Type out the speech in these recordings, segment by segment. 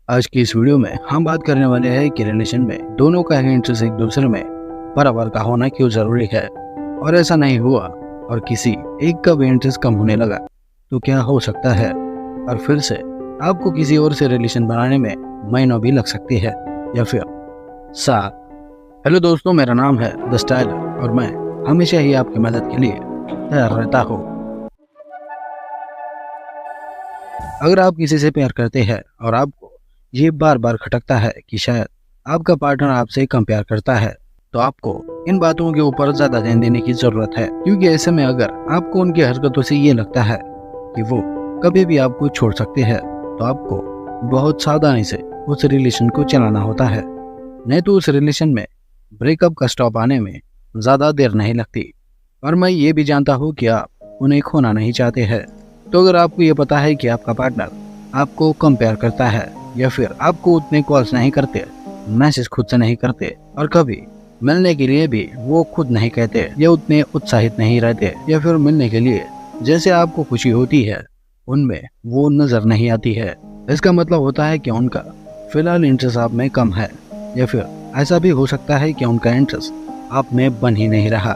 आज की इस वीडियो में हम बात करने वाले हैं कि रिलेशन में दोनों का इंटरेस्ट एक दूसरे में बराबर का होना क्यों जरूरी है, और ऐसा नहीं हुआ और किसी एक का भी इंटरेस्ट कम होने लगा तो क्या हो सकता है, और फिर से आपको किसी और से रिलेशन बनाने में महीनों भी लग सकती है या फिर साल। हेलो दोस्तों, मेरा नाम है द स्टाइलर और मैं हमेशा ही आपकी मदद के लिए तैयार रहता हूँ। अगर आप किसी से प्यार करते हैं और आपको ये बार बार खटकता है कि शायद आपका पार्टनर आपसे कम प्यार करता है, तो आपको इन बातों के ऊपर ज्यादा ध्यान देने की जरूरत है। क्योंकि ऐसे में अगर आपको उनकी हरकतों से ये लगता है कि वो कभी भी आपको छोड़ सकते हैं, तो आपको बहुत सावधानी से उस रिलेशन को चलाना होता है, नहीं तो उस रिलेशन में ब्रेकअप का स्टॉप आने में ज्यादा देर नहीं लगती। और मैं ये भी जानता हूँ कि आप उन्हें खोना नहीं चाहते हैं। तो अगर आपको ये पता है कि आपका पार्टनर आपको कम प्यार करता है, या फिर आपको उतने कॉल्स नहीं करते, मैसेज खुद से नहीं करते, और कभी मिलने के लिए भी वो खुद नहीं कहते, या उतने उत्साहित नहीं रहते, या फिर मिलने के लिए जैसे आपको खुशी होती है उनमें वो नजर नहीं आती है, इसका मतलब होता है कि उनका फिलहाल इंटरेस्ट आप में कम है, या फिर ऐसा भी हो सकता है कि उनका इंटरेस्ट आप में बन ही नहीं रहा।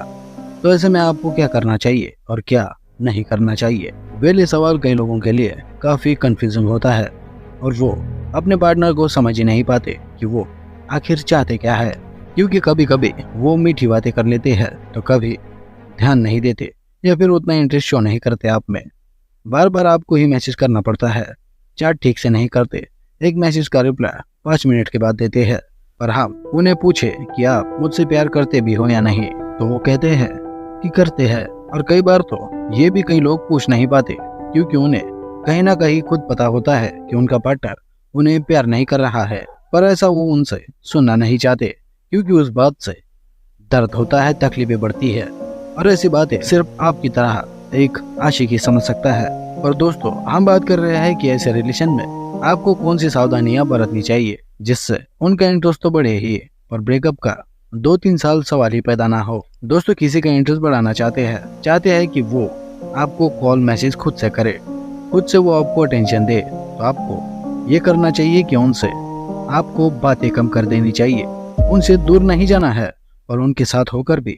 तो ऐसे में आपको क्या करना चाहिए और क्या नहीं करना चाहिए? ये सवाल कई लोगों के लिए काफी कंफ्यूजिंग होता है और वो अपने पार्टनर को समझ ही नहीं पाते कि वो आखिर चाहते क्या है। क्योंकि कभी कभी वो मीठी बातें कर लेते हैं तो कभी ध्यान नहीं देते, या फिर उतना इंटरेस्ट शो नहीं करते आप में। बार बार आपको ही मैसेज करना पड़ता है, चैट ठीक से नहीं करते, एक मैसेज का रिप्लाई 5 मिनट के बाद देते हैं। और हम उन्हें पूछे कि आप मुझसे प्यार करते भी हो या नहीं, तो वो कहते हैं कि करते हैं। और कई बार तो ये भी कई लोग पूछ नहीं पाते, क्योंकि उन्हें कहीं ना कहीं खुद पता होता है कि उनका पार्टनर उन्हें प्यार नहीं कर रहा है, पर ऐसा वो उनसे सुनना नहीं चाहते, क्योंकि उस बात से दर्द होता है, तकलीफें बढ़ती है, और ऐसी बातें सिर्फ आपकी तरह एक आशिकी समझ सकता है। और दोस्तों, हम बात कर रहे हैं कि ऐसे रिलेशन में आपको कौन सी सावधानियां बरतनी चाहिए जिससे उनका इंटरेस्ट तो बढ़े ही और ब्रेकअप का 2-3 साल सवाल ही पैदा ना हो। दोस्तों, किसी का इंटरेस्ट बढ़ाना चाहते हैं कि वो आपको कॉल मैसेज खुद से करे, खुद से वो आपको अटेंशन दे, तो आपको ये करना चाहिए कि उनसे आपको बातें कम कर देनी चाहिए, उनसे दूर नहीं जाना है, और उनके साथ होकर भी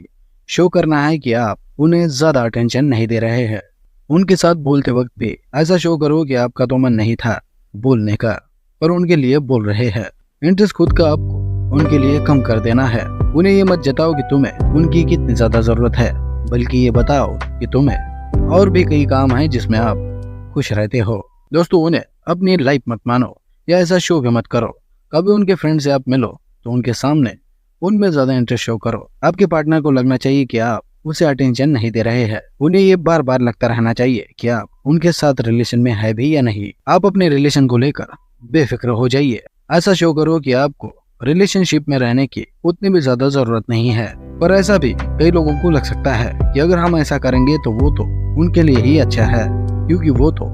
शो करना है कि आप उन्हें ज्यादा अटेंशन नहीं दे रहे हैं। उनके साथ बोलते वक्त भी ऐसा शो करो कि आपका तो मन नहीं था बोलने का, पर उनके लिए बोल रहे हैं। इंटरेस्ट खुद का आपको उनके लिए कम कर देना है। उन्हें ये मत जताओ कि तुम्हें उनकी कितनी ज्यादा जरूरत है, बल्कि ये बताओ कि तुम्हें और भी कई काम है जिसमें आप खुश रहते हो। दोस्तों, उन्हें अपनी लाइफ मत मानो, या ऐसा शो भी मत करो। कभी उनके फ्रेंड से आप मिलो तो उनके सामने उनमें ज्यादा इंटरेस्ट शो करो। आपके पार्टनर को लगना चाहिए कि आप उसे अटेंशन नहीं दे रहे हैं। उन्हें ये बार बार लगता रहना चाहिए कि आप उनके साथ रिलेशन में है भी या नहीं। आप अपने रिलेशन को लेकर बेफिक्र हो जाइए। ऐसा शो करो कि आपको रिलेशनशिप में रहने की उतनी भी ज्यादा जरूरत नहीं है। पर ऐसा भी कई लोगों को लग सकता है कि अगर हम ऐसा करेंगे तो वो तो उनके लिए ही अच्छा है, क्योंकि वो तो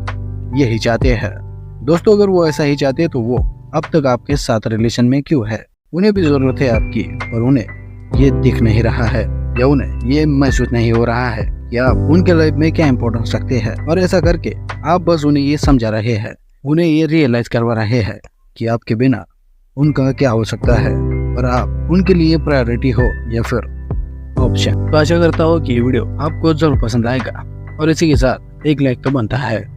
यही चाहते हैं। दोस्तों, अगर वो ऐसा ही चाहते तो वो अब तक आपके साथ रिलेशन में क्यों है? उन्हें भी जरूरत है आपकी, और उन्हें ये दिख नहीं रहा है, या उन्हें ये महसूस नहीं हो रहा है कि आप उनके लाइफ में क्या इंपॉर्टेंस रखते हैं। और ऐसा करके आप बस उन्हें ये समझा रहे हैं, उन्हें ये रियलाइज करवा रहे हैं कि आपके बिना उनका क्या हो सकता है, और आप उनके लिए प्रायोरिटी हो या फिर ऑप्शन। तो आशा करता हूँ कि ये वीडियो आपको जरूर पसंद आएगा, और इसी के साथ एक लाइक तो बनता है।